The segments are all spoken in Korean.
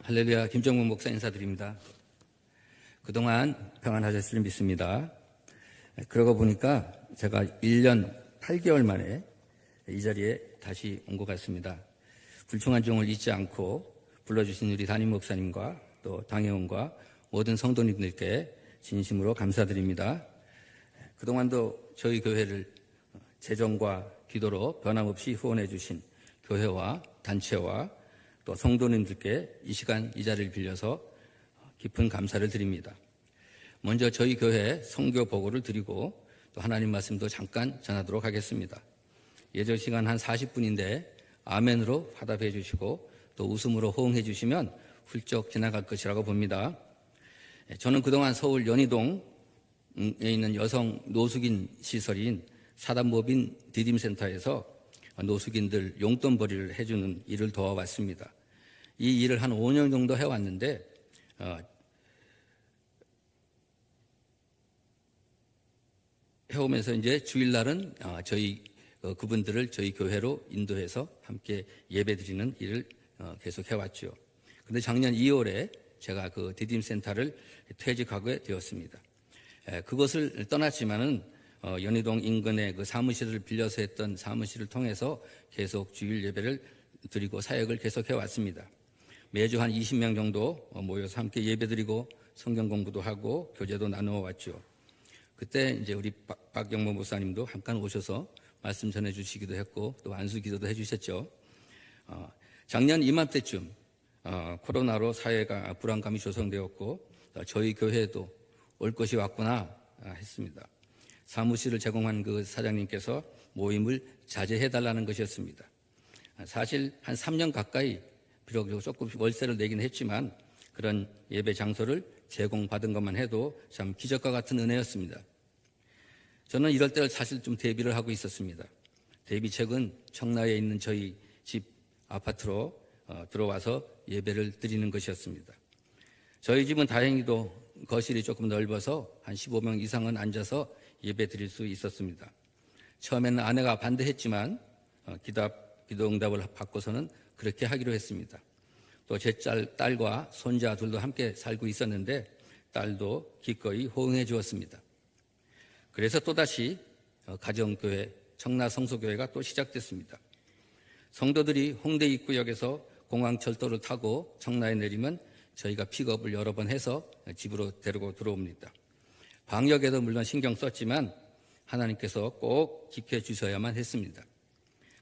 할렐루야, 김정문 목사 인사드립니다. 그동안 평안하셨을 믿습니다. 그러고 보니까 제가 1년 8개월 만에 이 자리에 다시 온 것 같습니다. 불충한 종을 잊지 않고 불러주신 우리 담임 목사님과 또 당회원과 모든 성도님들께 진심으로 감사드립니다. 그동안도 저희 교회를 재정과 기도로 변함없이 후원해 주신 교회와 단체와 또 성도님들께 이 시간 이 자리를 빌려서 깊은 감사를 드립니다. 먼저 저희 교회 선교 보고를 드리고 또 하나님 말씀도 잠깐 전하도록 하겠습니다. 예정 시간 한 40분인데 아멘으로 화답해 주시고 또 웃음으로 호응해 주시면 훌쩍 지나갈 것이라고 봅니다. 저는 그동안 서울 연희동에 있는 여성 노숙인 시설인 사단법인 디딤센터에서 노숙인들 용돈벌이를 해주는 일을 도와왔습니다. 이 일을 한 5년 정도 해왔는데 해오면서 이제 주일날은 그분들을 저희 교회로 인도해서 함께 예배드리는 일을 계속 해왔죠. 그런데 작년 2월에 제가 그 디딤센터를 퇴직하게 되었습니다. 그것을 떠났지만은 연희동 인근의 그 사무실을 빌려서 했던 사무실을 통해서 계속 주일 예배를 드리고 사역을 계속 해왔습니다. 매주 한 20명 정도 모여서 함께 예배드리고 성경 공부도 하고 교제도 나누어 왔죠. 그때 이제 우리 박영모 목사님도 잠깐 오셔서 말씀 전해주시기도 했고 또 안수 기도도 해주셨죠. 작년 이맘때쯤 코로나로 사회가 불안감이 조성되었고 저희 교회에도 올 것이 왔구나 했습니다. 사무실을 제공한 그 사장님께서 모임을 자제해달라는 것이었습니다. 사실 한 3년 가까이 비록 조금씩 월세를 내긴 했지만 그런 예배 장소를 제공받은 것만 해도 참 기적과 같은 은혜였습니다. 저는 이럴 때를 사실 좀 대비를 하고 있었습니다. 대비책은 청라에 있는 저희 집 아파트로 들어와서 예배를 드리는 것이었습니다. 저희 집은 다행히도 거실이 조금 넓어서 한 15명 이상은 앉아서 예배 드릴 수 있었습니다. 처음에는 아내가 반대했지만 기도 응답을 받고서는 그렇게 하기로 했습니다. 또 제 딸과 손자 둘도 함께 살고 있었는데 딸도 기꺼이 호응해 주었습니다. 그래서 또다시 가정교회 청라 성소교회가 또 시작됐습니다. 성도들이 홍대 입구역에서 공항철도를 타고 청라에 내리면 저희가 픽업을 여러 번 해서 집으로 데리고 들어옵니다. 방역에도 물론 신경 썼지만 하나님께서 꼭 지켜주셔야만 했습니다.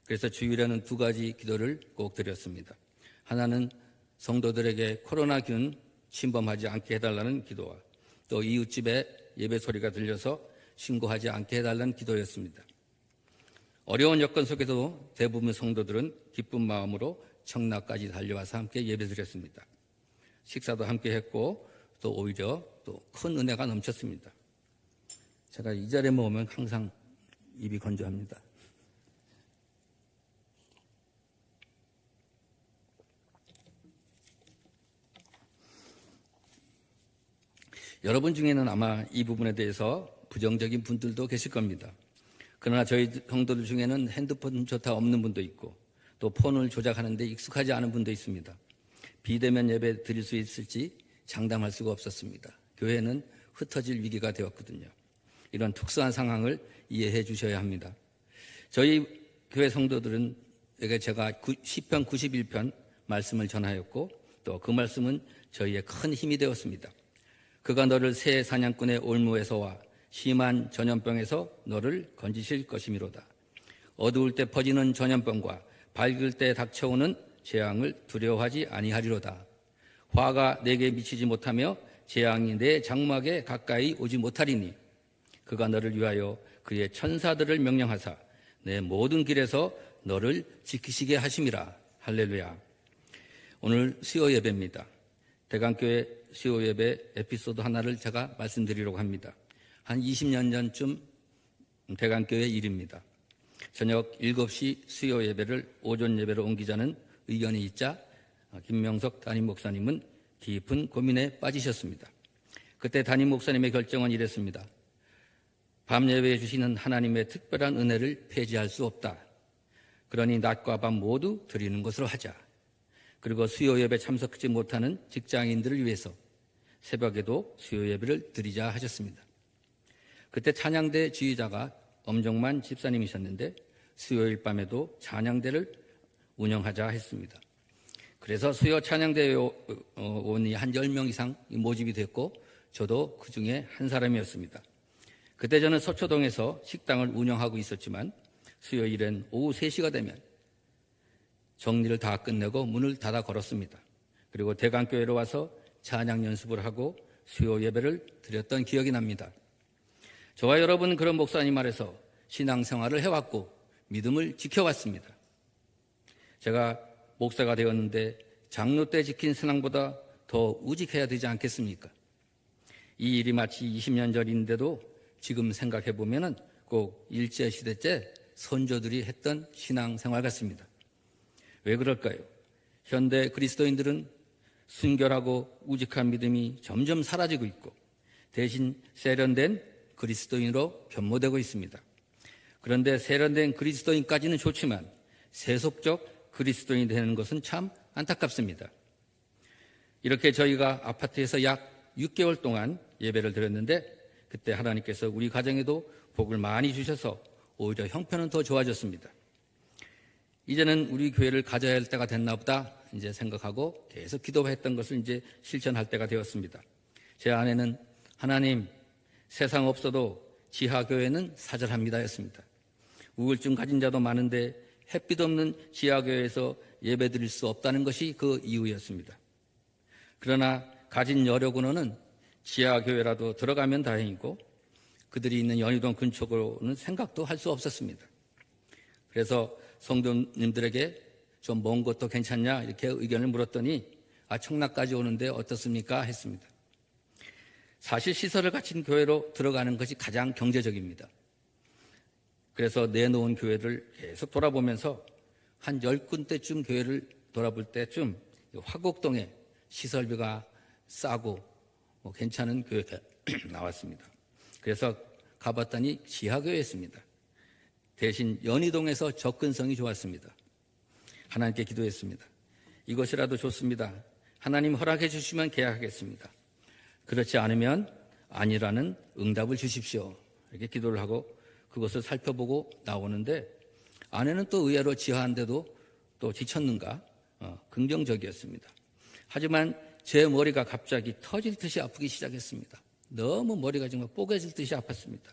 그래서 주일에는 2가지 기도를 꼭 드렸습니다. 하나는 성도들에게 코로나균 침범하지 않게 해달라는 기도와 또 이웃집에 예배 소리가 들려서 신고하지 않게 해달라는 기도였습니다. 어려운 여건 속에도 대부분 성도들은 기쁜 마음으로 청라까지 달려와서 함께 예배드렸습니다. 식사도 함께 했고 또 오히려 또 큰 은혜가 넘쳤습니다. 제가 이 자리에 오면 항상 입이 건조합니다. 여러분 중에는 아마 이 부분에 대해서 부정적인 분들도 계실 겁니다. 그러나 저희 성도들 중에는 핸드폰조차 없는 분도 있고 또 폰을 조작하는 데 익숙하지 않은 분도 있습니다. 비대면 예배 드릴 수 있을지 장담할 수가 없었습니다. 교회는 흩어질 위기가 되었거든요. 이런 특수한 상황을 이해해 주셔야 합니다. 저희 교회 성도들에게 제가 시편 91편 말씀을 전하였고 또 그 말씀은 저희의 큰 힘이 되었습니다. 그가 너를 새 사냥꾼의 올무에서와 심한 전염병에서 너를 건지실 것이미로다. 어두울 때 퍼지는 전염병과 밝을 때 닥쳐오는 재앙을 두려워하지 아니하리로다. 화가 내게 미치지 못하며 재앙이 내 장막에 가까이 오지 못하리니 그가 너를 위하여 그의 천사들을 명령하사 내 모든 길에서 너를 지키시게 하심이라. 할렐루야. 오늘 수요 예배입니다. 대강교회 수요 예배 에피소드 하나를 제가 말씀드리려고 합니다. 한 20년 전쯤 대강교회 일입니다. 저녁 7시 수요 예배를 오전 예배로 옮기자는 의견이 있자 김명석 담임 목사님은 깊은 고민에 빠지셨습니다. 그때 담임 목사님의 결정은 이랬습니다. 밤 예배해 주시는 하나님의 특별한 은혜를 폐지할 수 없다. 그러니 낮과 밤 모두 드리는 것으로 하자. 그리고 수요 예배 참석하지 못하는 직장인들을 위해서 새벽에도 수요 예배를 드리자 하셨습니다. 그때 찬양대 지휘자가 엄정만 집사님이셨는데 수요일 밤에도 찬양대를 운영하자 했습니다. 그래서 수요 찬양대 원이 한 10명 이상 모집이 됐고 저도 그 중에 한 사람이었습니다. 그때 저는 서초동에서 식당을 운영하고 있었지만 수요일엔 오후 3시가 되면 정리를 다 끝내고 문을 닫아 걸었습니다. 그리고 대강교회로 와서 찬양 연습을 하고 수요 예배를 드렸던 기억이 납니다. 저와 여러분은 그런 목사님 아래서 신앙생활을 해왔고 믿음을 지켜왔습니다. 제가 목사가 되었는데 장로 때 지킨 신앙보다 더 우직해야 되지 않겠습니까? 이 일이 마치 20년 전인데도 지금 생각해보면 꼭 일제시대 때 선조들이 했던 신앙생활 같습니다. 왜 그럴까요? 현대 그리스도인들은 순결하고 우직한 믿음이 점점 사라지고 있고 대신 세련된 그리스도인으로 변모되고 있습니다. 그런데 세련된 그리스도인까지는 좋지만 세속적 그리스도인이 되는 것은 참 안타깝습니다. 이렇게 저희가 아파트에서 약 6개월 동안 예배를 드렸는데 그때 하나님께서 우리 가정에도 복을 많이 주셔서 오히려 형편은 더 좋아졌습니다. 이제는 우리 교회를 가져야 할 때가 됐나 보다 이제 생각하고 계속 기도했던 것을 이제 실천할 때가 되었습니다. 제 아내는 하나님 세상 없어도 지하교회는 사절합니다 였습니다. 우울증 가진 자도 많은데 햇빛 없는 지하교회에서 예배드릴 수 없다는 것이 그 이유였습니다. 그러나 가진 여력으로는 지하교회라도 들어가면 다행이고 그들이 있는 연희동 근처로는 생각도 할 수 없었습니다. 그래서 성도님들에게 좀 먼 것도 괜찮냐 이렇게 의견을 물었더니 청락까지 오는데 어떻습니까 했습니다. 사실 시설을 갖춘 교회로 들어가는 것이 가장 경제적입니다. 그래서 내놓은 교회를 계속 돌아보면서 한 10군데쯤 교회를 돌아볼 때쯤 화곡동에 시설비가 싸고 괜찮은 교회가 나왔습니다. 그래서 가봤더니 지하교회였습니다. 대신 연희동에서 접근성이 좋았습니다. 하나님께 기도했습니다. 이것이라도 좋습니다. 하나님 허락해 주시면 계약하겠습니다. 그렇지 않으면 아니라는 응답을 주십시오. 이렇게 기도를 하고 그것을 살펴보고 나오는데 아내는 또 의외로 지하한데도 또 지쳤는가 긍정적이었습니다. 하지만 제 머리가 갑자기 터질 듯이 아프기 시작했습니다. 너무 머리가 정말 뽀개질 듯이 아팠습니다.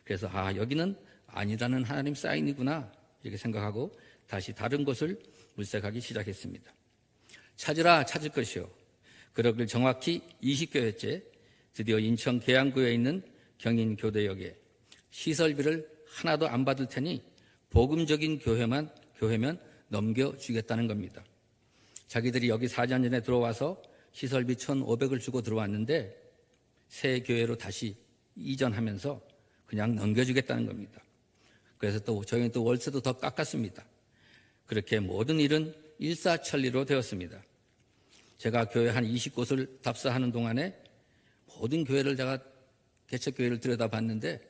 그래서 여기는 아니라는 하나님 사인이구나 이렇게 생각하고 다시 다른 곳을 물색하기 시작했습니다. 찾으라 찾을 것이요. 그러길 정확히 20교회째 드디어 인천 계양구에 있는 경인교대역에 시설비를 하나도 안 받을 테니 복음적인 교회면 넘겨주겠다는 겁니다. 자기들이 여기 4년 전에 들어와서 시설비 1,500을 주고 들어왔는데 새 교회로 다시 이전하면서 그냥 넘겨주겠다는 겁니다. 그래서 또 저희는 또 월세도 더 깎았습니다. 그렇게 모든 일은 일사천리로 되었습니다. 제가 교회 한 20곳을 답사하는 동안에 모든 교회를 제가 개척교회를 들여다봤는데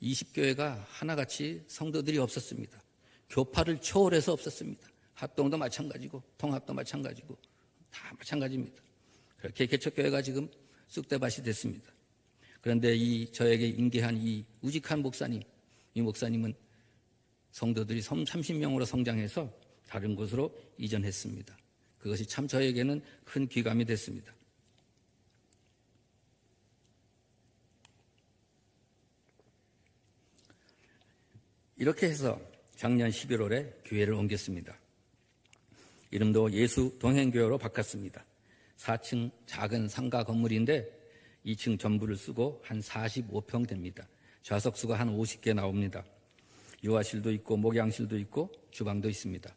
20교회가 하나같이 성도들이 없었습니다. 교파를 초월해서 없었습니다. 합동도 마찬가지고 통합도 마찬가지고 다 마찬가지입니다. 그렇게 개척교회가 지금 쑥대밭이 됐습니다. 그런데 저에게 인계한 이 우직한 목사님, 이 목사님은 성도들이 30명으로 성장해서 다른 곳으로 이전했습니다. 그것이 참 저에게는 큰 귀감이 됐습니다. 이렇게 해서 작년 11월에 교회를 옮겼습니다. 이름도 예수 동행교회로 바꿨습니다. 4층 작은 상가 건물인데 2층 전부를 쓰고 한 45평 됩니다. 좌석수가 한 50개 나옵니다. 유아실도 있고 목양실도 있고 주방도 있습니다.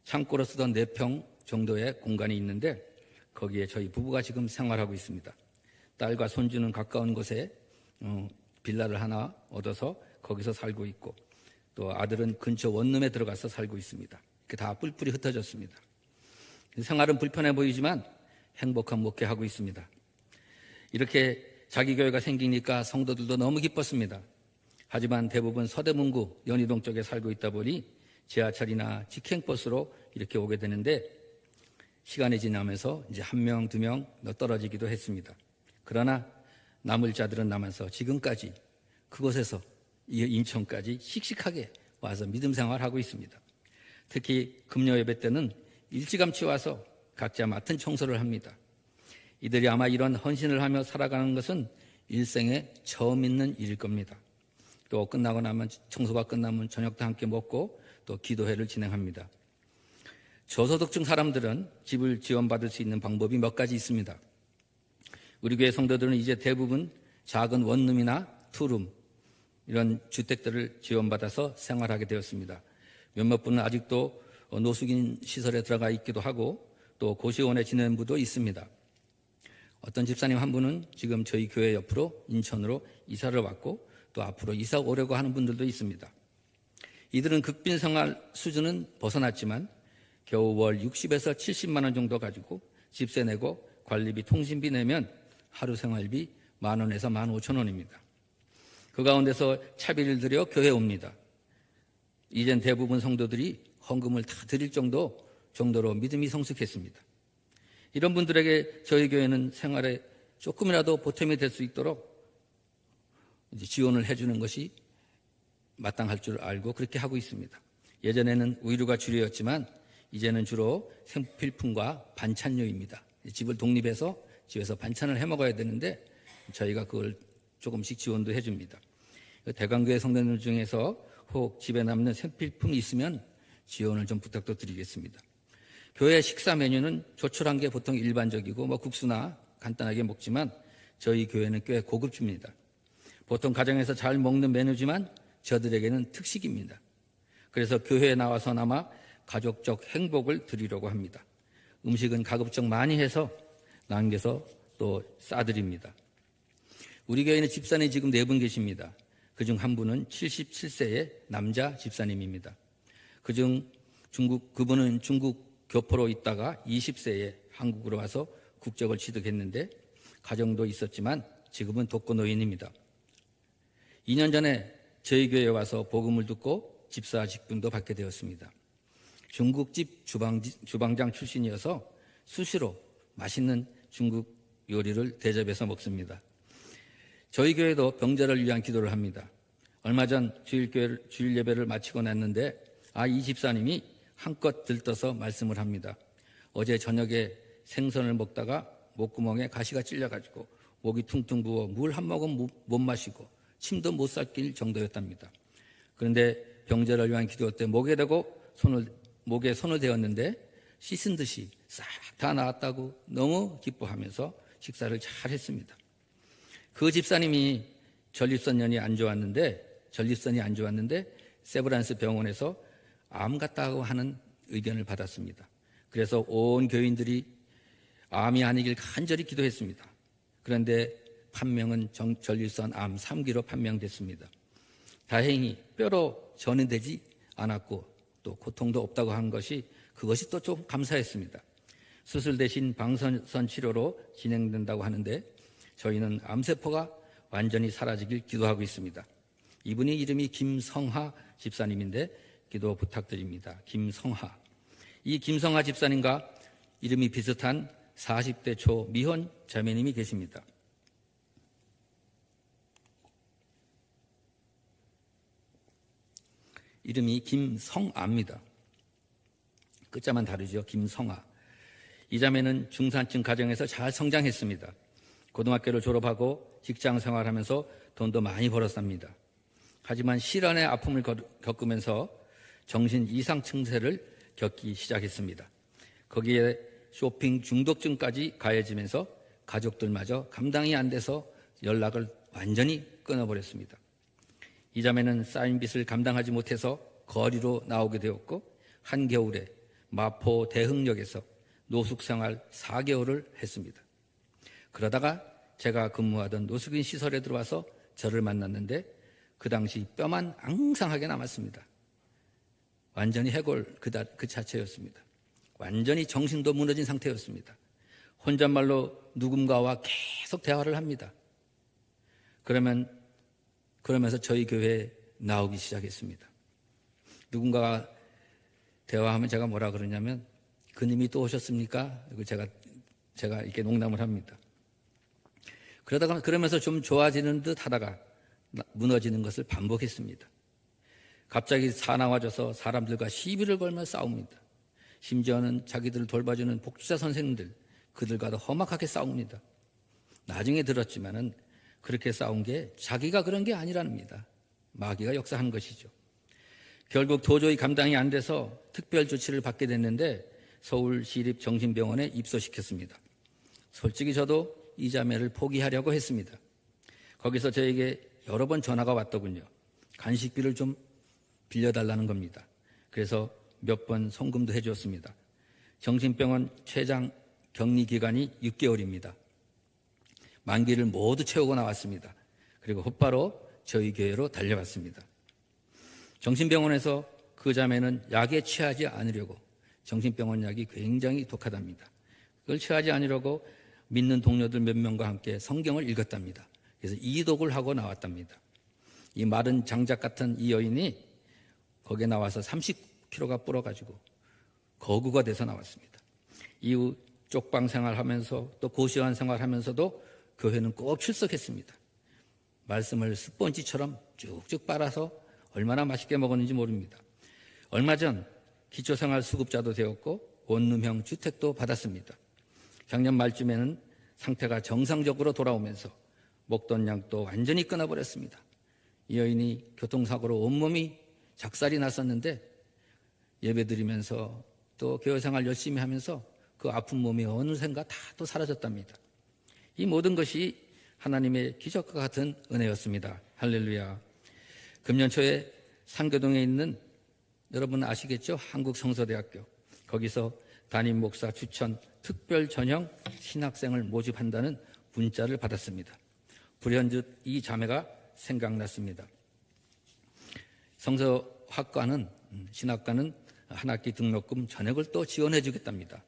창고로 쓰던 4평 정도의 공간이 있는데 거기에 저희 부부가 지금 생활하고 있습니다. 딸과 손주는 가까운 곳에 빌라를 하나 얻어서 거기서 살고 있고 또 아들은 근처 원룸에 들어가서 살고 있습니다. 이렇게 다 뿔뿔이 흩어졌습니다. 생활은 불편해 보이지만 행복한 목회하고 있습니다. 이렇게 자기 교회가 생기니까 성도들도 너무 기뻤습니다. 하지만 대부분 서대문구 연희동 쪽에 살고 있다 보니 지하철이나 직행버스로 이렇게 오게 되는데 시간이 지나면서 이제 한 명, 두 명 떨어지기도 했습니다. 그러나 남을 자들은 남아서 지금까지 그곳에서 인천까지 씩씩하게 와서 믿음 생활하고 있습니다. 특히 금요 예배 때는 일찌감치 와서 각자 맡은 청소를 합니다. 이들이 아마 이런 헌신을 하며 살아가는 것은 일생에 처음 있는 일일 겁니다. 또 끝나고 나면 청소가 끝나면 저녁도 함께 먹고 또 기도회를 진행합니다. 저소득층 사람들은 집을 지원받을 수 있는 방법이 몇 가지 있습니다. 우리 교회 성도들은 이제 대부분 작은 원룸이나 투룸 이런 주택들을 지원받아서 생활하게 되었습니다. 몇몇 분은 아직도 노숙인 시설에 들어가 있기도 하고 또 고시원에 지내는 분도 있습니다. 어떤 집사님 한 분은 지금 저희 교회 옆으로 인천으로 이사를 왔고 또 앞으로 이사 오려고 하는 분들도 있습니다. 이들은 극빈 생활 수준은 벗어났지만 겨우 월 60에서 70만 원 정도 가지고 집세 내고 관리비 통신비 내면 하루 생활비 10,000원에서 15,000원입니다. 그 가운데서 차비를 들여 교회에 옵니다. 이젠 대부분 성도들이 헌금을 다 드릴 정도로 믿음이 성숙했습니다. 이런 분들에게 저희 교회는 생활에 조금이라도 보탬이 될 수 있도록 이제 지원을 해주는 것이 마땅할 줄 알고 그렇게 하고 있습니다. 예전에는 의류가 주류였지만 이제는 주로 생필품과 반찬료입니다. 집을 독립해서 집에서 반찬을 해 먹어야 되는데 저희가 그걸 조금씩 지원도 해줍니다. 대강교회 성도들 중에서 혹 집에 남는 생필품이 있으면 지원을 좀 부탁도 드리겠습니다. 교회 식사 메뉴는 조촐한 게 보통 일반적이고 국수나 간단하게 먹지만 저희 교회는 꽤 고급집니다. 보통 가정에서 잘 먹는 메뉴지만 저들에게는 특식입니다. 그래서 교회에 나와서나마 가족적 행복을 드리려고 합니다. 음식은 가급적 많이 해서 남겨서 또 싸드립니다. 우리 교회는 집사님이 지금 4분 계십니다. 그중 한 분은 77세의 남자 집사님입니다. 그분은 중국 교포로 있다가 20세에 한국으로 와서 국적을 취득했는데 가정도 있었지만 지금은 독거노인입니다. 2년 전에 저희 교회에 와서 복음을 듣고 집사 직분도 받게 되었습니다. 중국집 주방장 출신이어서 수시로 맛있는 중국 요리를 대접해서 먹습니다. 저희 교회도 병자를 위한 기도를 합니다. 얼마 전 주일 예배를 마치고 났는데 이 집사님이 한껏 들떠서 말씀을 합니다. 어제 저녁에 생선을 먹다가 목구멍에 가시가 찔려가지고 목이 퉁퉁 부어 물 한 모금 못 마시고 침도 못 삼킬 정도였답니다. 그런데 병자를 위한 기도 때 목에 손을 대었는데 씻은 듯이 싹 다 나았다고 너무 기뻐하면서 식사를 잘 했습니다. 그 집사님이 전립선이 안 좋았는데 세브란스 병원에서 암 같다고 하는 의견을 받았습니다. 그래서 온 교인들이 암이 아니길 간절히 기도했습니다. 그런데 판명은 전립선 암 3기로 판명됐습니다. 다행히 뼈로 전이되지 않았고 또 고통도 없다고 한 그것이 또 좀 감사했습니다. 수술 대신 방사선 치료로 진행된다고 하는데 저희는 암세포가 완전히 사라지길 기도하고 있습니다. 이분이 이름이 김성하 집사님인데 기도 부탁드립니다. 김성하. 이 김성하 집사님과 이름이 비슷한 40대 초 미혼 자매님이 계십니다. 이름이 김성아입니다. 끝자만 다르죠. 김성아. 이 자매는 중산층 가정에서 잘 성장했습니다. 고등학교를 졸업하고 직장 생활하면서 돈도 많이 벌었습니다. 하지만 실연의 아픔을 겪으면서 정신 이상 증세를 겪기 시작했습니다. 거기에 쇼핑 중독증까지 가해지면서 가족들마저 감당이 안 돼서 연락을 완전히 끊어버렸습니다. 이 자매는 쌓인 빚을 감당하지 못해서 거리로 나오게 되었고 한겨울에 마포 대흥역에서 노숙생활 4개월을 했습니다. 그러다가 제가 근무하던 노숙인 시설에 들어와서 저를 만났는데 그 당시 뼈만 앙상하게 남았습니다. 완전히 해골 그 자체였습니다. 완전히 정신도 무너진 상태였습니다. 혼잣말로 누군가와 계속 대화를 합니다. 그러면서 저희 교회에 나오기 시작했습니다. 누군가가 대화하면 제가 뭐라 그러냐면 그님이 또 오셨습니까? 제가 이렇게 농담을 합니다. 그러면서 좀 좋아지는 듯 하다가 무너지는 것을 반복했습니다. 갑자기 사나워져서 사람들과 시비를 걸며 싸웁니다. 심지어는 자기들을 돌봐주는 복지사 선생님들, 그들과도 험악하게 싸웁니다. 나중에 들었지만은 그렇게 싸운 게 자기가 그런 게 아니랍니다. 마귀가 역사한 것이죠. 결국 도저히 감당이 안 돼서 특별 조치를 받게 됐는데 서울시립정신병원에 입소시켰습니다. 솔직히 저도 이 자매를 포기하려고 했습니다. 거기서 저에게 여러 번 전화가 왔더군요. 간식비를 좀 빌려달라는 겁니다. 그래서 몇 번 송금도 해주었습니다. 정신병원 최장 격리 기간이 6개월입니다. 만기를 모두 채우고 나왔습니다. 그리고 곧바로 저희 교회로 달려왔습니다. 정신병원에서 그 자매는 약에 취하지 않으려고, 정신병원 약이 굉장히 독하답니다. 그걸 취하지 않으려고 믿는 동료들 몇 명과 함께 성경을 읽었답니다. 그래서 이독을 하고 나왔답니다. 이 마른 장작 같은 이 여인이 거기에 나와서 30kg가 불어가지고 거구가 돼서 나왔습니다. 이후 쪽방 생활하면서 또 고시원 생활하면서도 교회는 꼭 출석했습니다. 말씀을 스펀지처럼 쭉쭉 빨아서 얼마나 맛있게 먹었는지 모릅니다. 얼마 전 기초생활 수급자도 되었고 원룸형 주택도 받았습니다. 작년 말쯤에는 상태가 정상적으로 돌아오면서 먹던 약도 완전히 끊어버렸습니다. 이 여인이 교통사고로 온몸이 작살이 났었는데 예배드리면서 또 교회생활 열심히 하면서 그 아픈 몸이 어느샌가 다 또 사라졌답니다. 이 모든 것이 하나님의 기적과 같은 은혜였습니다. 할렐루야. 금년 초에 상교동에 있는, 여러분 아시겠죠? 한국성서대학교. 거기서 담임 목사 추천 특별 전형 신학생을 모집한다는 문자를 받았습니다. 불현듯 이 자매가 생각났습니다. 성서학과는, 신학과는 한 학기 등록금 전액을 또 지원해 주겠답니다.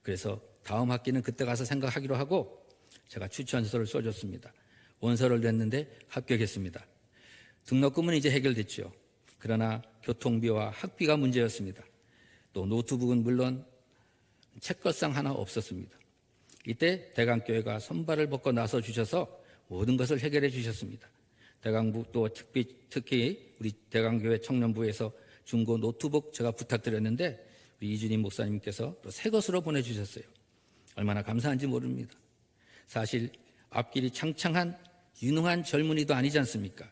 그래서 다음 학기는 그때 가서 생각하기로 하고 제가 추천서를 써줬습니다. 원서를 냈는데 합격했습니다. 등록금은 이제 해결됐죠. 그러나 교통비와 학비가 문제였습니다. 또 노트북은 물론 책걸상 하나 없었습니다. 이때 대강교회가 손발을 벗고 나서 주셔서 모든 것을 해결해 주셨습니다. 대강부 또 특히 우리 대강교회 청년부에서 중고 노트북 제가 부탁드렸는데 우리 이준희 목사님께서 또 새 것으로 보내주셨어요. 얼마나 감사한지 모릅니다. 사실 앞길이 창창한 유능한 젊은이도 아니지 않습니까?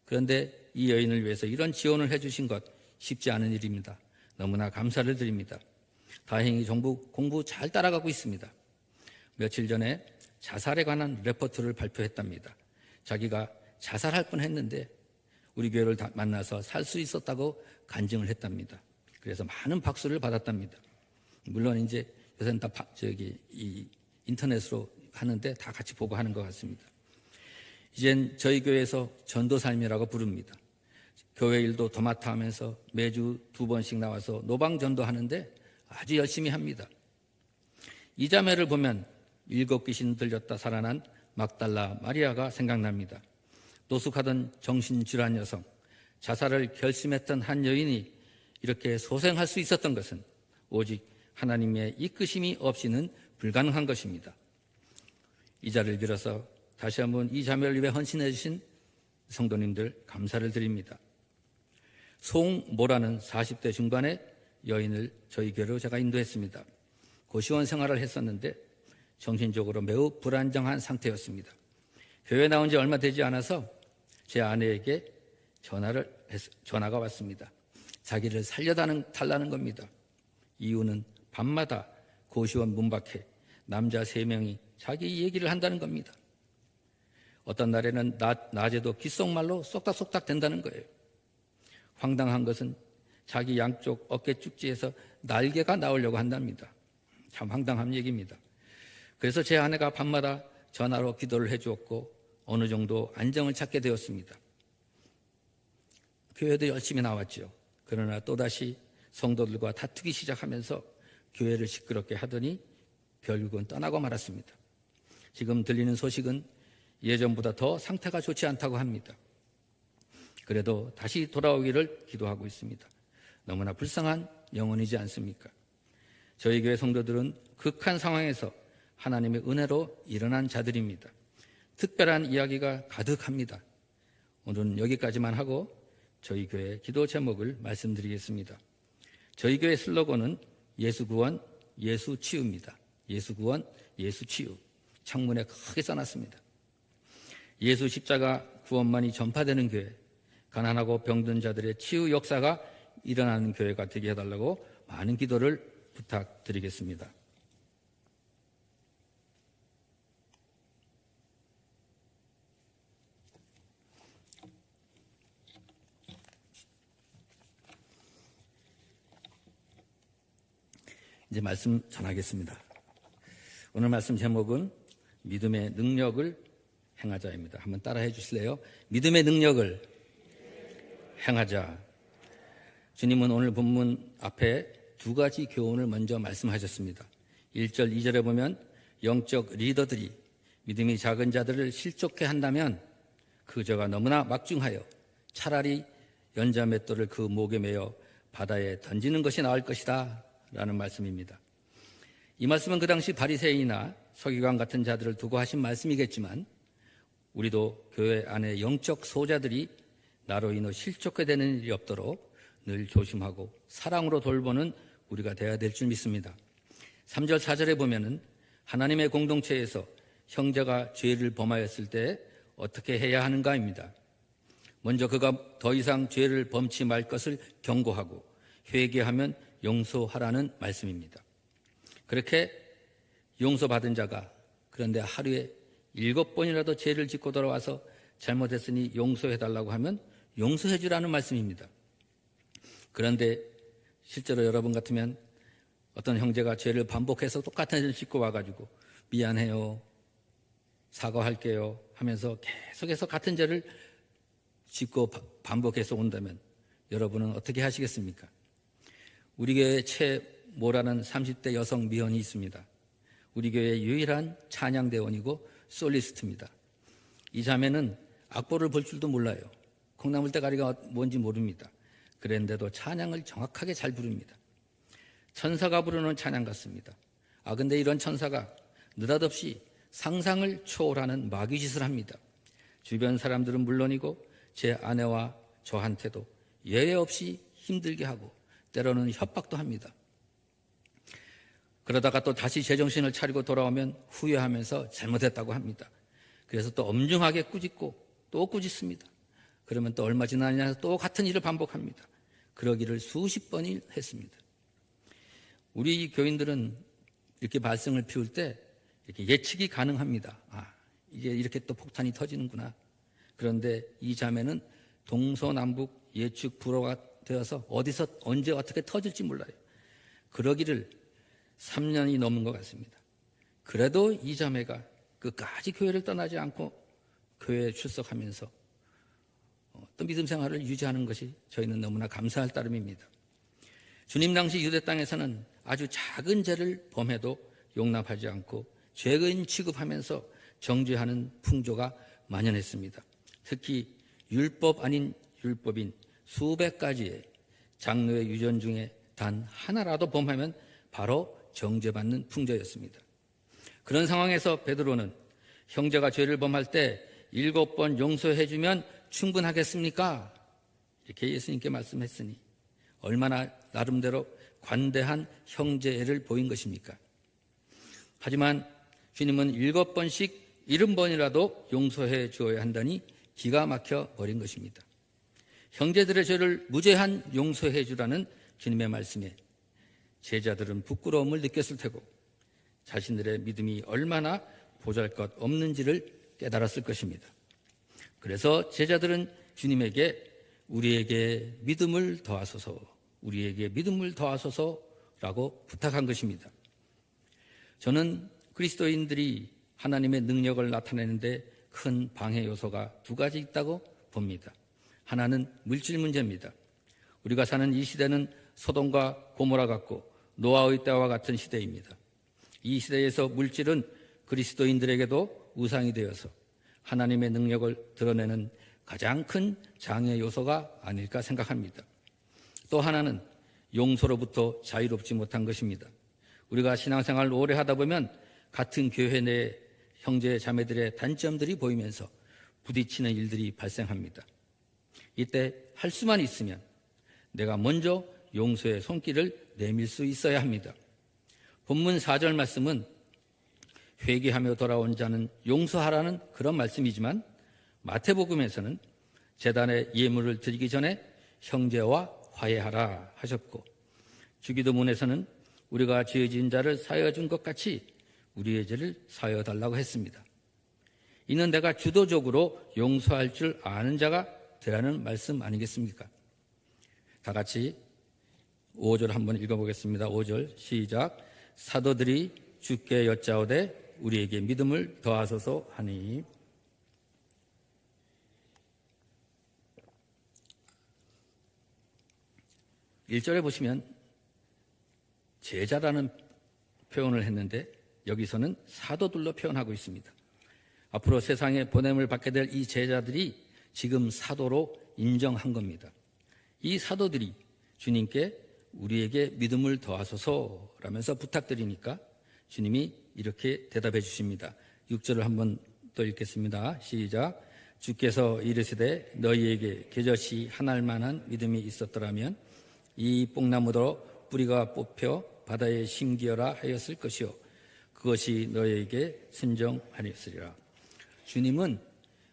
그런데 이 여인을 위해서 이런 지원을 해주신 것 쉽지 않은 일입니다. 너무나 감사를 드립니다. 다행히 정부 공부 잘 따라가고 있습니다. 며칠 전에 자살에 관한 레포트를 발표했답니다. 자기가 자살할 뻔했는데 우리 교회를 만나서 살 수 있었다고 간증을 했답니다. 그래서 많은 박수를 받았답니다. 물론 이제 요새는 다 이 인터넷으로 하는데 다 같이 보고 하는 것 같습니다. 이젠 저희 교회에서 전도사님이라고 부릅니다. 교회 일도 도맡아 하면서 매주 2번씩 나와서 노방전도 하는데 아주 열심히 합니다. 이 자매를 보면 7 귀신 들렸다 살아난 막달라 마리아가 생각납니다. 노숙하던 정신질환 여성, 자살을 결심했던 한 여인이 이렇게 소생할 수 있었던 것은 오직 하나님의 이끄심이 없이는 불가능한 것입니다. 이 자리를 빌어서 다시 한번 이 자매를 위해 헌신해 주신 성도님들 감사를 드립니다. 송모라는 40대 중반의 여인을 저희 교회로 제가 인도했습니다. 고시원 생활을 했었는데 정신적으로 매우 불안정한 상태였습니다. 교회 나온 지 얼마 되지 않아서 제 아내에게 전화가 왔습니다. 자기를 살려달라는 겁니다. 이유는 밤마다 고시원 문 밖에 남자 3명이 자기 얘기를 한다는 겁니다. 어떤 날에는 낮에도 귓속말로 쏙닥쏙닥 된다는 거예요. 황당한 것은 자기 양쪽 어깨 쭉지에서 날개가 나오려고 한답니다. 참 황당한 얘기입니다. 그래서 제 아내가 밤마다 전화로 기도를 해주었고 어느 정도 안정을 찾게 되었습니다. 교회도 열심히 나왔죠. 그러나 또다시 성도들과 다투기 시작하면서 교회를 시끄럽게 하더니 결국은 떠나고 말았습니다. 지금 들리는 소식은 예전보다 더 상태가 좋지 않다고 합니다. 그래도 다시 돌아오기를 기도하고 있습니다. 너무나 불쌍한 영혼이지 않습니까? 저희 교회 성도들은 극한 상황에서 하나님의 은혜로 일어난 자들입니다. 특별한 이야기가 가득합니다. 오늘은 여기까지만 하고 저희 교회 기도 제목을 말씀드리겠습니다. 저희 교회 슬로건은 예수 구원, 예수 치유입니다. 예수 구원, 예수 치유. 창문에 크게 써놨습니다. 예수 십자가 구원만이 전파되는 교회, 가난하고 병든 자들의 치유 역사가 일어나는 교회가 되게 해달라고 많은 기도를 부탁드리겠습니다. 이제 말씀 전하겠습니다. 오늘 말씀 제목은 믿음의 능력을 행하자입니다. 한번 따라해 주실래요? 믿음의 능력을 행하자. 주님은 오늘 본문 앞에 두 가지 교훈을 먼저 말씀하셨습니다. 1절, 2절에 보면 영적 리더들이 믿음이 작은 자들을 실족해 한다면 그저가 너무나 막중하여 차라리 연자 맷돌을 그 목에 매어 바다에 던지는 것이 나을 것이다 라는 말씀입니다. 이 말씀은 그 당시 바리새인이나 서기관 같은 자들을 두고 하신 말씀이겠지만 우리도 교회 안에 영적 소자들이 나로 인해 실족해 되는 일이 없도록 늘 조심하고 사랑으로 돌보는 우리가 되어야 될 줄 믿습니다. 3절 4절에 보면은 하나님의 공동체에서 형제가 죄를 범하였을 때 어떻게 해야 하는가입니다. 먼저 그가 더 이상 죄를 범치 말 것을 경고하고 회개하면 용서하라는 말씀입니다. 그렇게 용서받은 자가 그런데 하루에 7번이라도 죄를 짓고 돌아와서 잘못했으니 용서해달라고 하면 용서해주라는 말씀입니다. 그런데 실제로 여러분 같으면 어떤 형제가 죄를 반복해서 똑같은 죄를 짓고 와가지고 미안해요, 사과할게요 하면서 계속해서 같은 죄를 짓고 반복해서 온다면 여러분은 어떻게 하시겠습니까? 우리 교회에 최모라는 30대 여성 미혼이 있습니다. 우리 교회의 유일한 찬양대원이고 솔리스트입니다. 이 자매는 악보를 볼 줄도 몰라요. 콩나물 대가리가 뭔지 모릅니다. 그런데도 찬양을 정확하게 잘 부릅니다. 천사가 부르는 찬양 같습니다. 근데 이런 천사가 느닷없이 상상을 초월하는 마귀짓을 합니다. 주변 사람들은 물론이고 제 아내와 저한테도 예외 없이 힘들게 하고 때로는 협박도 합니다. 그러다가 또 다시 제정신을 차리고 돌아오면 후회하면서 잘못했다고 합니다. 그래서 또 엄중하게 꾸짖고 또 꾸짖습니다. 그러면 또 얼마 지나냐 또 같은 일을 반복합니다. 그러기를 수십 번을 했습니다. 우리 교인들은 이렇게 발성을 피울 때 이렇게 예측이 가능합니다. 이게 이렇게 또 폭탄이 터지는구나. 그런데 이 자매는 동서남북 예측 불허가 되어서 어디서 언제 어떻게 터질지 몰라요. 그러기를 3년이 넘은 것 같습니다. 그래도 이 자매가 끝까지 교회를 떠나지 않고 교회에 출석하면서 또 믿음 생활을 유지하는 것이 저희는 너무나 감사할 따름입니다. 주님 당시 유대 땅에서는 아주 작은 죄를 범해도 용납하지 않고 죄인 취급하면서 정죄하는 풍조가 만연했습니다. 특히 율법 아닌 율법인 수백 가지의 장로의 유전 중에 단 하나라도 범하면 바로 정죄받는 풍조였습니다. 그런 상황에서 베드로는 형제가 죄를 범할 때 7번 용서해주면 충분하겠습니까? 이렇게 예수님께 말씀했으니 얼마나 나름대로 관대한 형제애를 보인 것입니까? 하지만 주님은 7번씩 70번이라도 용서해 주어야 한다니 기가 막혀 버린 것입니다. 형제들의 죄를 무제한 용서해 주라는 주님의 말씀에 제자들은 부끄러움을 느꼈을 테고 자신들의 믿음이 얼마나 보잘것 없는지를 깨달았을 것입니다. 그래서 제자들은 주님에게 우리에게 믿음을 더하소서, 우리에게 믿음을 더하소서라고 부탁한 것입니다. 저는 그리스도인들이 하나님의 능력을 나타내는데 큰 방해 요소가 두 가지 있다고 봅니다. 하나는 물질 문제입니다. 우리가 사는 이 시대는 소돔과 고모라 같고 노아의 때와 같은 시대입니다. 이 시대에서 물질은 그리스도인들에게도 우상이 되어서 하나님의 능력을 드러내는 가장 큰 장애 요소가 아닐까 생각합니다. 또 하나는 용서로부터 자유롭지 못한 것입니다. 우리가 신앙생활을 오래 하다 보면 같은 교회 내 형제 자매들의 단점들이 보이면서 부딪히는 일들이 발생합니다. 이때 할 수만 있으면 내가 먼저 용서의 손길을 내밀 수 있어야 합니다. 본문 4절 말씀은 회개하며 돌아온 자는 용서하라는 그런 말씀이지만 마태복음에서는 제단에 예물을 드리기 전에 형제와 화해하라 하셨고, 주기도문에서는 우리가 죄 지은 자를 사하여 준 것 같이 우리의 죄를 사하여 달라고 했습니다. 이는 내가 주도적으로 용서할 줄 아는 자가 되라는 말씀 아니겠습니까? 다 같이 5절 한번 읽어보겠습니다. 5절 시작. 사도들이 주께 여짜오되 우리에게 믿음을 더하소서 하니. (1절에) 보시면 제자라는 표현을 했는데 여기서는 사도들로 표현하고 있습니다. 앞으로 세상에 보냄을 받게 될 이 제자들이 지금 사도로 인정한 겁니다. 이 사도들이 주님께 우리에게 믿음을 더하소서라면서 부탁드리니까 주님이 이렇게 대답해 주십니다. 6절을 한번 더 읽겠습니다. 시작. 주께서 이르시되 너희에게 겨자씨 한 알만한 믿음이 있었더라면 이 뽕나무도 뿌리가 뽑혀 바다에 심기어라 하였을 것이요 그것이 너희에게 순종하였으리라. 주님은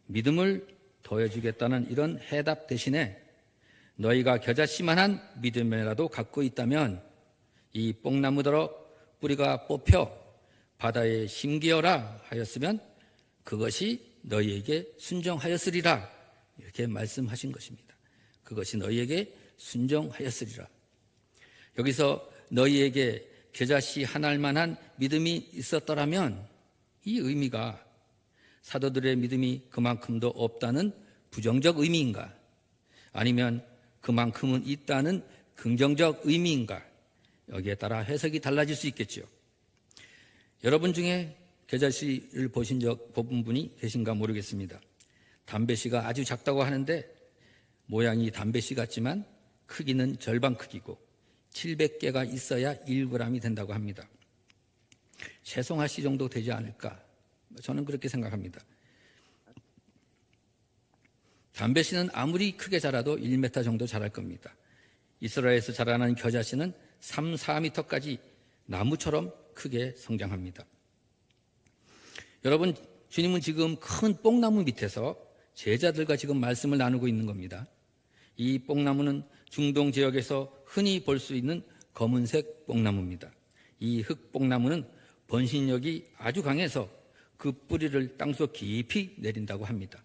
믿음을 더해주겠다는 이런 해답 대신에 너희가 겨자씨만한 믿음이라도 갖고 있다면 이 뽕나무더러 뿌리가 뽑혀 바다에 심기어라 하였으면 그것이 너희에게 순종하였으리라. 이렇게 말씀하신 것입니다. 그것이 너희에게 순종하였으리라. 여기서 너희에게 겨자씨 한 알만한 믿음이 있었더라면 이 의미가 사도들의 믿음이 그만큼도 없다는 부정적 의미인가? 아니면 그만큼은 있다는 긍정적 의미인가? 여기에 따라 해석이 달라질 수 있겠죠. 여러분 중에 겨자씨를 본 분이 계신가 모르겠습니다. 담배씨가 아주 작다고 하는데 모양이 담배씨 같지만 크기는 절반 크기고 700개가 있어야 1g이 된다고 합니다. 채송아씨 정도 되지 않을까? 저는 그렇게 생각합니다. 담배씨는 아무리 크게 자라도 1m 정도 자랄 겁니다. 이스라엘에서 자라는 겨자씨는 3, 4m까지 나무처럼 크게 성장합니다. 여러분, 주님은 지금 큰 뽕나무 밑에서 제자들과 지금 말씀을 나누고 있는 겁니다. 이 뽕나무는 중동 지역에서 흔히 볼 수 있는 검은색 뽕나무입니다. 이 흑뽕나무는 번식력이 아주 강해서 그 뿌리를 땅속 깊이 내린다고 합니다.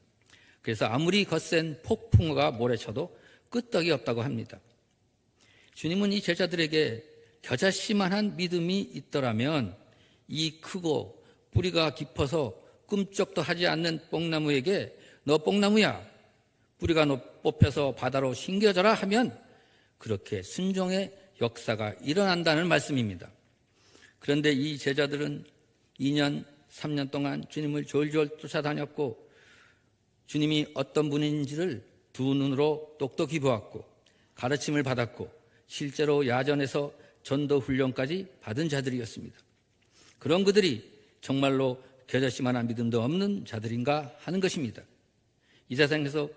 그래서 아무리 거센 폭풍우가 몰아쳐도 끄떡이 없다고 합니다. 주님은 이 제자들에게 겨자씨만한 믿음이 있더라면 이 크고 뿌리가 깊어서 꿈쩍도 하지 않는 뽕나무에게 너 뽕나무야, 뿌리가 뽑혀서 바다로 심겨져라 하면 그렇게 순종의 역사가 일어난다는 말씀입니다. 그런데 이 제자들은 2년, 3년 동안 주님을 졸졸 쫓아다녔고 주님이 어떤 분인지를 두 눈으로 똑똑히 보았고 가르침을 받았고 실제로 야전에서 전도 훈련까지 받은 자들이었습니다. 그런 그들이 정말로 겨자씨만한 믿음도 없는 자들인가 하는 것입니다. 이 세상에서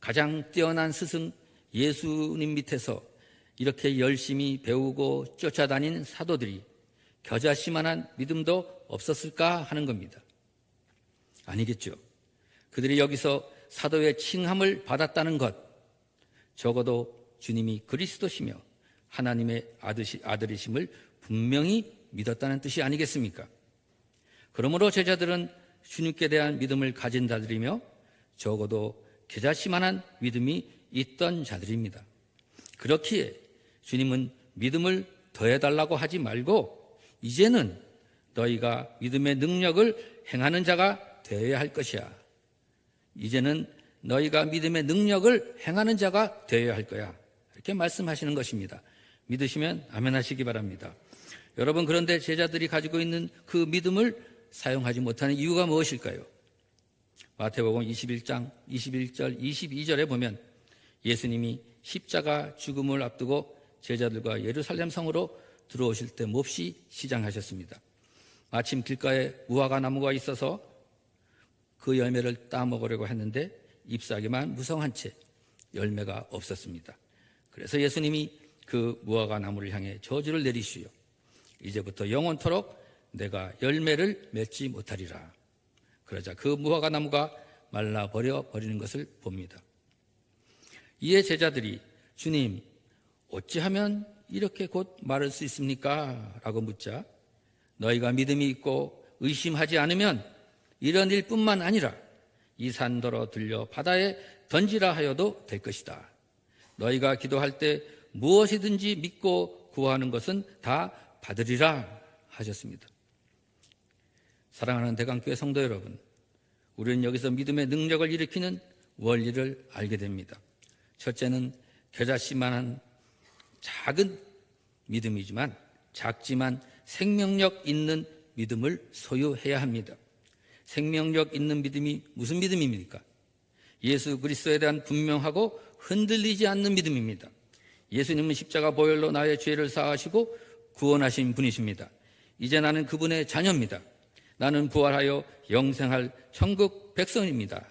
가장 뛰어난 스승 예수님 밑에서 이렇게 열심히 배우고 쫓아다닌 사도들이 겨자씨만한 믿음도 없었을까 하는 겁니다. 아니겠죠. 그들이 여기서 사도의 칭함을 받았다는 것, 적어도 주님이 그리스도시며 하나님의 아들이심을 분명히 믿었다는 뜻이 아니겠습니까? 그러므로 제자들은 주님께 대한 믿음을 가진 자들이며 적어도 겨자씨만한 믿음이 있던 자들입니다. 그렇기에 주님은 믿음을 더해달라고 하지 말고 이제는 너희가 믿음의 능력을 행하는 자가 되어야 할 것이야. 이제는 너희가 믿음의 능력을 행하는 자가 되어야 할 거야. 이렇게 말씀하시는 것입니다. 믿으시면 아멘 하시기 바랍니다. 여러분, 그런데 제자들이 가지고 있는 그 믿음을 사용하지 못하는 이유가 무엇일까요? 마태복음 21장 21절 22절에 보면 예수님이 십자가 죽음을 앞두고 제자들과 예루살렘 성으로 들어오실 때 몹시 시장하셨습니다. 마침 길가에 무화과 나무가 있어서 그 열매를 따먹으려고 했는데 잎사귀만 무성한 채 열매가 없었습니다. 그래서 예수님이 그 무화과 나무를 향해 저주를 내리시오. 이제부터 영원토록 내가 열매를 맺지 못하리라. 그러자 그 무화과 나무가 말라버려 버리는 것을 봅니다. 이에 제자들이 주님, 어찌하면 이렇게 곧 마를 수 있습니까? 라고 묻자 너희가 믿음이 있고 의심하지 않으면 이런 일뿐만 아니라 이 산더러 들려 바다에 던지라 하여도 될 것이다. 너희가 기도할 때 무엇이든지 믿고 구하는 것은 다 받으리라 하셨습니다. 사랑하는 대강교회 성도 여러분, 우리는 여기서 믿음의 능력을 일으키는 원리를 알게 됩니다. 첫째는 겨자씨만한 작은 믿음이지만 작지만 생명력 있는 믿음을 소유해야 합니다. 생명력 있는 믿음이 무슨 믿음입니까? 예수 그리스도에 대한 분명하고 흔들리지 않는 믿음입니다. 예수님은 십자가 보혈로 나의 죄를 사하시고 구원하신 분이십니다. 이제 나는 그분의 자녀입니다. 나는 부활하여 영생할 천국 백성입니다.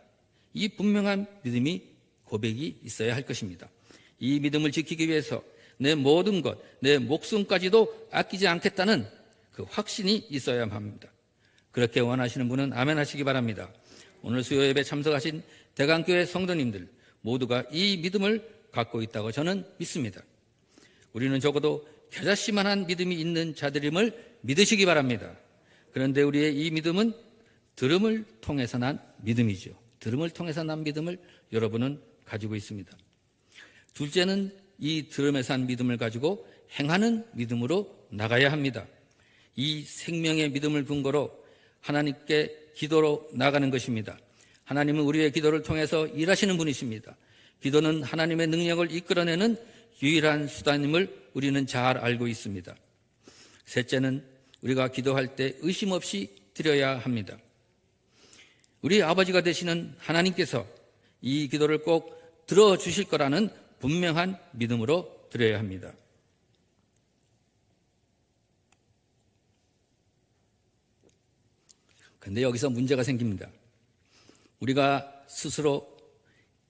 이 분명한 믿음이 고백이 있어야 할 것입니다. 이 믿음을 지키기 위해서 내 모든 것, 내 목숨까지도 아끼지 않겠다는 그 확신이 있어야 합니다. 그렇게 원하시는 분은 아멘 하시기 바랍니다. 오늘 수요 예배 참석하신 대강교회 성도님들 모두가 이 믿음을 갖고 있다고 저는 믿습니다. 우리는 적어도 겨자씨만한 믿음이 있는 자들임을 믿으시기 바랍니다. 그런데 우리의 이 믿음은 들음을 통해서 난 믿음이죠. 들음을 통해서 난 믿음을 여러분은 가지고 있습니다. 둘째는 이 들음에서 난 믿음을 가지고 행하는 믿음으로 나가야 합니다. 이 생명의 믿음을 근거로 하나님께 기도로 나가는 것입니다. 하나님은 우리의 기도를 통해서 일하시는 분이십니다. 기도는 하나님의 능력을 이끌어내는 유일한 수단임을 우리는 잘 알고 있습니다. 셋째는 우리가 기도할 때 의심 없이 드려야 합니다. 우리 아버지가 되시는 하나님께서 이 기도를 꼭 들어주실 거라는 분명한 믿음으로 드려야 합니다. 그런데 여기서 문제가 생깁니다. 우리가 스스로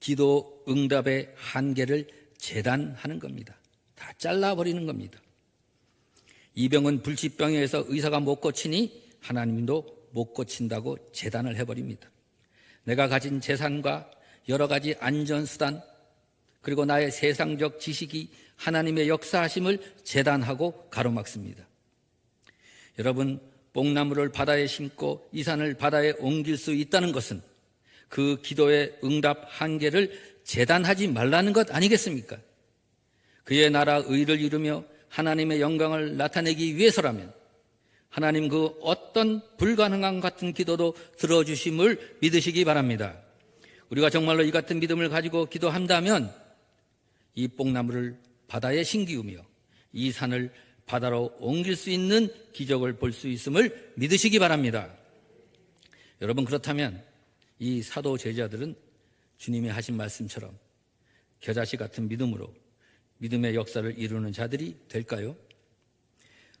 기도 응답의 한계를 재단하는 겁니다. 다 잘라버리는 겁니다. 이 병은 불치병에서 의사가 못 고치니 하나님도 못 고친다고 재단을 해버립니다. 내가 가진 재산과 여러 가지 안전수단 그리고 나의 세상적 지식이 하나님의 역사하심을 재단하고 가로막습니다. 여러분, 뽕나무를 바다에 심고 이 산을 바다에 옮길 수 있다는 것은 그 기도의 응답 한계를 재단하지 말라는 것 아니겠습니까? 그의 나라 의를 이루며 하나님의 영광을 나타내기 위해서라면 하나님 그 어떤 불가능한 같은 기도도 들어주심을 믿으시기 바랍니다. 우리가 정말로 이 같은 믿음을 가지고 기도한다면 이 뽕나무를 바다에 심기우며 이 산을 바다로 옮길 수 있는 기적을 볼 수 있음을 믿으시기 바랍니다. 여러분, 그렇다면 이 사도 제자들은 주님이 하신 말씀처럼 겨자씨 같은 믿음으로 믿음의 역사를 이루는 자들이 될까요?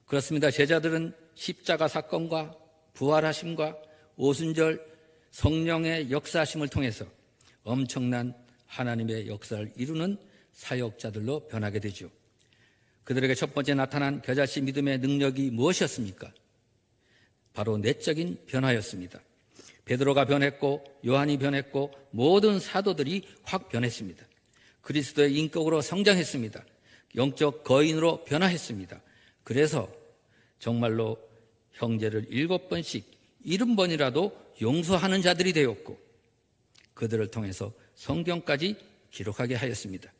그렇습니다. 제자들은 십자가 사건과 부활하심과 오순절 성령의 역사하심을 통해서 엄청난 하나님의 역사를 이루는 사역자들로 변하게 되죠. 그들에게 첫 번째 나타난 겨자씨 믿음의 능력이 무엇이었습니까? 바로 내적인 변화였습니다. 베드로가 변했고 요한이 변했고 모든 사도들이 확 변했습니다. 그리스도의 인격으로 성장했습니다. 영적 거인으로 변화했습니다. 그래서 정말로 형제를 7번씩 70번이라도 용서하는 자들이 되었고 그들을 통해서 성경까지 기록하게 하였습니다.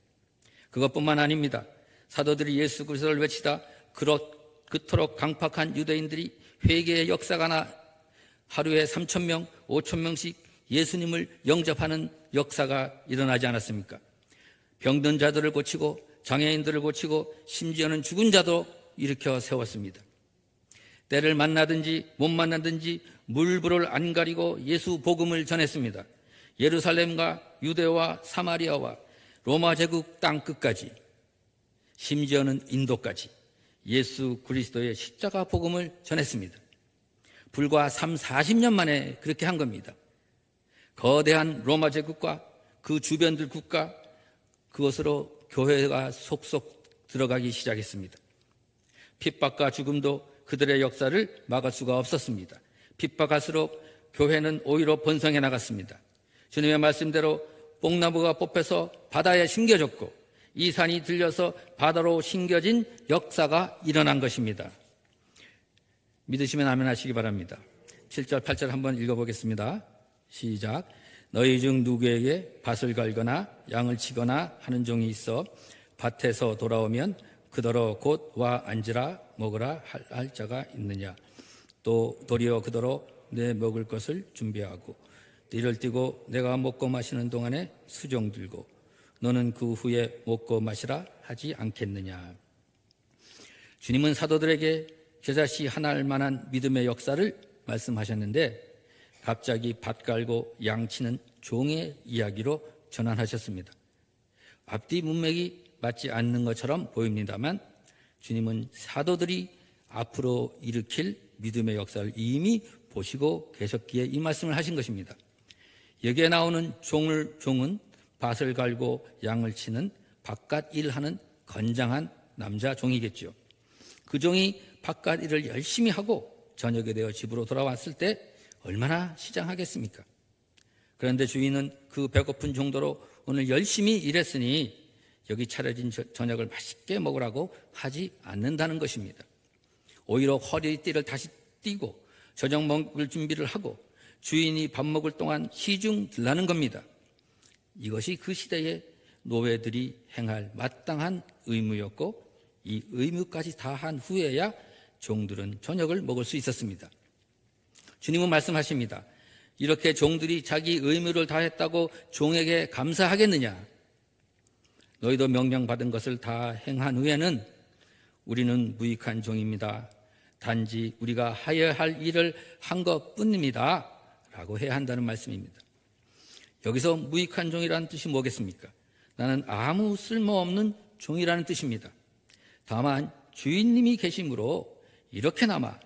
그것뿐만 아닙니다. 사도들이 예수 그리스도를 외치다 그토록 강팍한 유대인들이 회개의 역사가 나 하루에 3,000명, 5,000명씩 예수님을 영접하는 역사가 일어나지 않았습니까? 병든 자들을 고치고 장애인들을 고치고 심지어는 죽은 자도 일으켜 세웠습니다. 때를 만나든지 못 만나든지 물불을 안 가리고 예수 복음을 전했습니다. 예루살렘과 유대와 사마리아와 로마 제국 땅 끝까지 심지어는 인도까지 예수 그리스도의 십자가 복음을 전했습니다. 불과 40년 만에 그렇게 한 겁니다. 거대한 로마 제국과 그 주변들 국가, 그것으로 교회가 속속 들어가기 시작했습니다. 핍박과 죽음도 그들의 역사를 막을 수가 없었습니다. 핍박할수록 교회는 오히려 번성해 나갔습니다. 주님의 말씀대로 뽕나무가 뽑혀서 바다에 심겨졌고 이 산이 들려서 바다로 심겨진 역사가 일어난 것입니다. 믿으시면 아멘 하시기 바랍니다. 7절 8절 한번 읽어보겠습니다. 시작. 너희 중 누구에게 밭을 갈거나 양을 치거나 하는 종이 있어 밭에서 돌아오면 그더러 곧 와 앉으라 먹으라 할 자가 있느냐. 또 도리어 그더러 내 먹을 것을 준비하고 이를 띠고 내가 먹고 마시는 동안에 수종 들고 너는 그 후에 먹고 마시라 하지 않겠느냐. 주님은 사도들에게 겨자씨 하나할 만한 믿음의 역사를 말씀하셨는데 갑자기 밭 갈고 양 치는 종의 이야기로 전환하셨습니다. 앞뒤 문맥이 맞지 않는 것처럼 보입니다만 주님은 사도들이 앞으로 일으킬 믿음의 역사를 이미 보시고 계셨기에 이 말씀을 하신 것입니다. 여기에 나오는 종은 밭을 갈고 양을 치는 바깥 일하는 건장한 남자 종이겠죠. 그 종이 바깥 일을 열심히 하고 저녁에 되어 집으로 돌아왔을 때 얼마나 시장하겠습니까? 그런데 주인은 그 배고픈 정도로 오늘 열심히 일했으니 여기 차려진 저녁을 맛있게 먹으라고 하지 않는다는 것입니다. 오히려 허리띠를 다시 띠고 저녁 먹을 준비를 하고 주인이 밥 먹을 동안 시중 들라는 겁니다. 이것이 그 시대의 노예들이 행할 마땅한 의무였고 이 의무까지 다한 후에야 종들은 저녁을 먹을 수 있었습니다. 주님은 말씀하십니다. 이렇게 종들이 자기 의무를 다했다고 종에게 감사하겠느냐? 너희도 명령받은 것을 다 행한 후에는 우리는 무익한 종입니다. 단지 우리가 하여야 할 일을 한 것뿐입니다. 라고 해야 한다는 말씀입니다. 여기서 무익한 종이라는 뜻이 뭐겠습니까? 나는 아무 쓸모없는 종이라는 뜻입니다. 다만 주인님이 계심으로 이렇게나마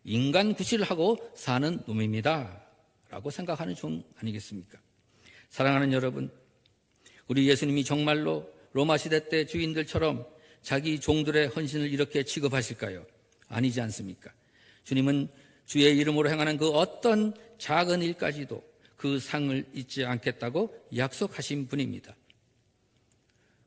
인간 구실을 하고 사는 놈입니다. 라고 생각하는 종 아니겠습니까? 사랑하는 여러분, 우리 예수님이 정말로 로마 시대 때 주인들처럼 자기 종들의 헌신을 이렇게 취급하실까요? 아니지 않습니까? 주님은 주의 이름으로 행하는 그 어떤 작은 일까지도 그 상을 잊지 않겠다고 약속하신 분입니다.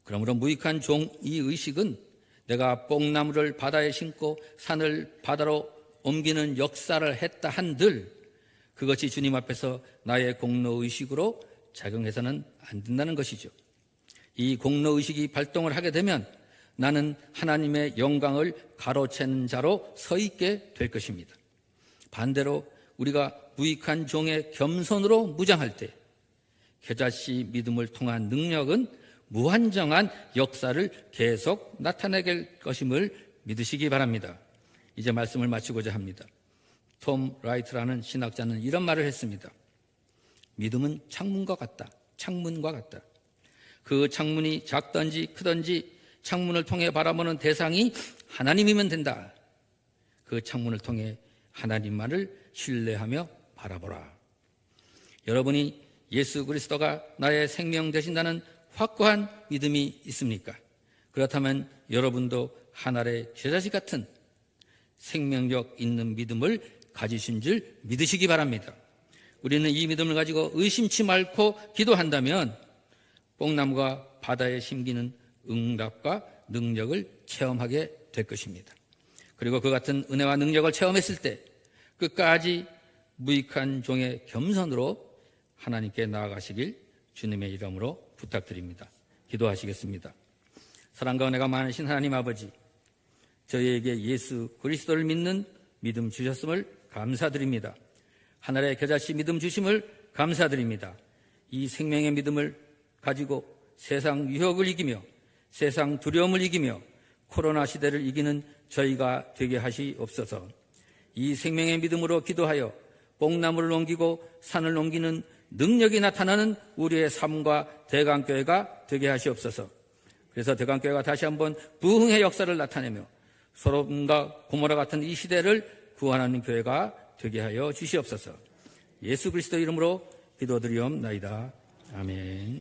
그러므로 무익한 종 이 의식은 내가 뽕나무를 바다에 심고 산을 바다로 옮기는 역사를 했다 한들 그것이 주님 앞에서 나의 공로의식으로 작용해서는 안 된다는 것이죠. 이 공로의식이 발동을 하게 되면 나는 하나님의 영광을 가로채는 자로 서 있게 될 것입니다. 반대로 우리가 무익한 종의 겸손으로 무장할 때 겨자씨 믿음을 통한 능력은 무한정한 역사를 계속 나타내게 것임을 믿으시기 바랍니다. 이제 말씀을 마치고자 합니다. 톰 라이트라는 신학자는 이런 말을 했습니다. 믿음은 창문과 같다. 창문과 같다. 그 창문이 작든지 크든지 창문을 통해 바라보는 대상이 하나님이면 된다. 그 창문을 통해 하나님만을 신뢰하며 바라보라. 여러분이 예수 그리스도가 나의 생명 되신다는 확고한 믿음이 있습니까? 그렇다면 여러분도 하늘의 겨자씨 같은 생명력 있는 믿음을 가지신 줄 믿으시기 바랍니다. 우리는 이 믿음을 가지고 의심치 말고 기도한다면 뽕나무가 바다에 심기는 응답과 능력을 체험하게 될 것입니다. 그리고 그 같은 은혜와 능력을 체험했을 때 끝까지 무익한 종의 겸손으로 하나님께 나아가시길 주님의 이름으로 부탁드립니다. 기도하시겠습니다. 사랑과 은혜가 많으신 하나님 아버지, 저희에게 예수 그리스도를 믿는 믿음 주셨음을 감사드립니다. 하늘의 겨자씨 믿음 주심을 감사드립니다. 이 생명의 믿음을 가지고 세상 유혹을 이기며 세상 두려움을 이기며 코로나 시대를 이기는 저희가 되게 하시옵소서. 이 생명의 믿음으로 기도하여 뽕나무를 옮기고 산을 옮기는 능력이 나타나는 우리의 삶과 대강교회가 되게 하시옵소서. 그래서 대강교회가 다시 한번 부흥의 역사를 나타내며 소돔과 고모라 같은 이 시대를 구원하는 교회가 되게 하여 주시옵소서. 예수 그리스도 이름으로 기도드리옵나이다. 아멘.